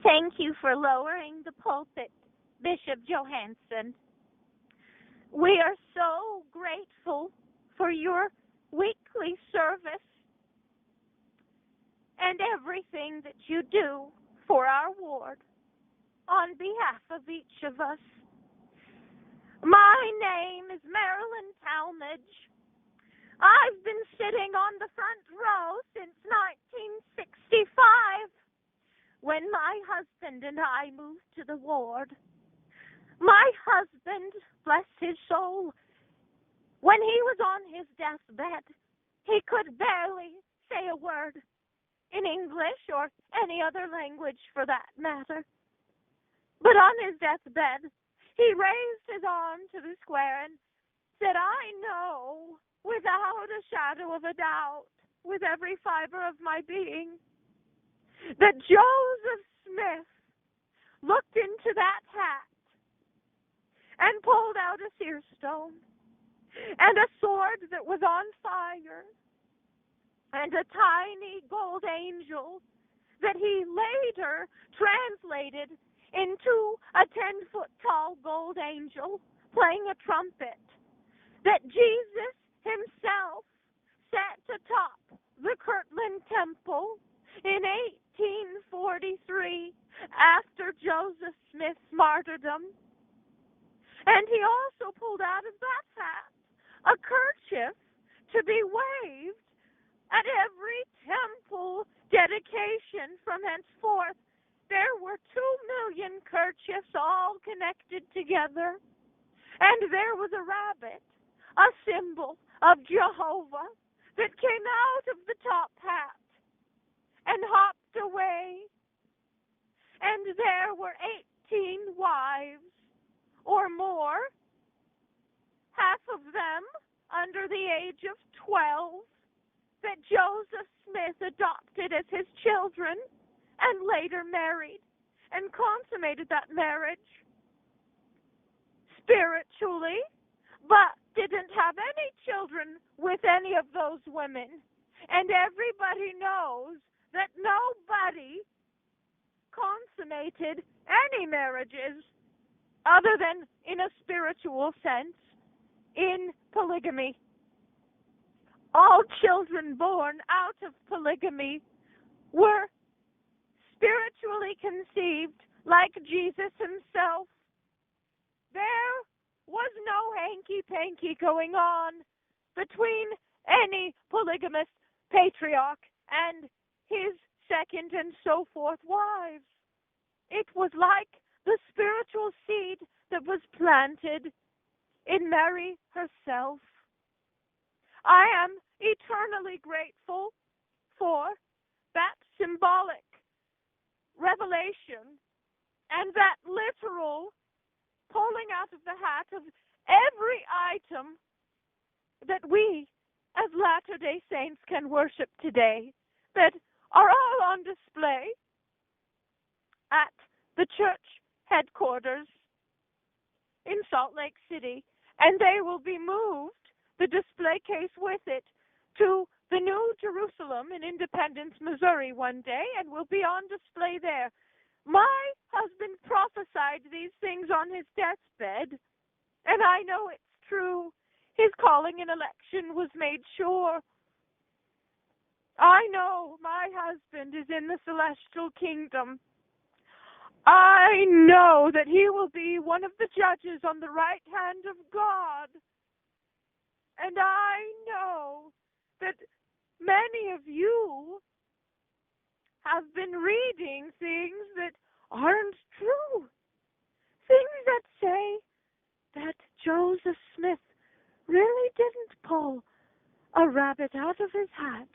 Thank you for lowering the pulpit, Bishop Johansson. We are so grateful for your weekly service and everything that you do for our ward on behalf of each of us. My name is Marilyn Talmage. I've been sitting on the front row since 1965 when my husband and I moved to the ward. My husband, bless his soul, when he was on his deathbed, he could barely say a word in English or any other language for that matter. But on his deathbed, he raised his arm to the square and said, "I know without a shadow of a doubt, with every fiber of my being, that Joseph Smith looked into that hat and pulled out a seer stone and a sword that was on fire and a tiny gold angel that he later translated into a 10-foot tall gold angel playing a trumpet, that Jesus himself sat atop the Kirtland Temple in 1843 after Joseph Smith's martyrdom. And he also pulled out of that hat a kerchief to be waved at every temple dedication from henceforth. There were 2 million kerchiefs all connected together. And there was a rabbit, a symbol of Jehovah, that came out of the top hat and hopped away. And there were 18 wives or more, half of them under the age of 12, that Joseph Smith adopted as his children and later married and consummated that marriage spiritually, but didn't have any children with any of those women. And everybody knows that nobody consummated any marriages other than in a spiritual sense, in polygamy. All children born out of polygamy were spiritually conceived like Jesus himself. There was no hanky-panky going on between any polygamous patriarch and his second and so forth wives. It was like the spiritual seed that was planted in Mary herself. I am eternally grateful for that symbolic revelation and that literal pulling out of the hat of every item that we as Latter-day Saints can worship today, that are all on display at the church headquarters in Salt Lake City, and they will be moved, the display case with it, to the New Jerusalem in Independence, Missouri one day, and will be on display there. My husband prophesied these things on his deathbed, and I know it's true. His calling and election was made sure. I know my husband is in the celestial kingdom. I know that he will be one of the judges on the right hand of God. And I know that many of you have been reading things that aren't true. Things that say that Joseph Smith really didn't pull a rabbit out of his hat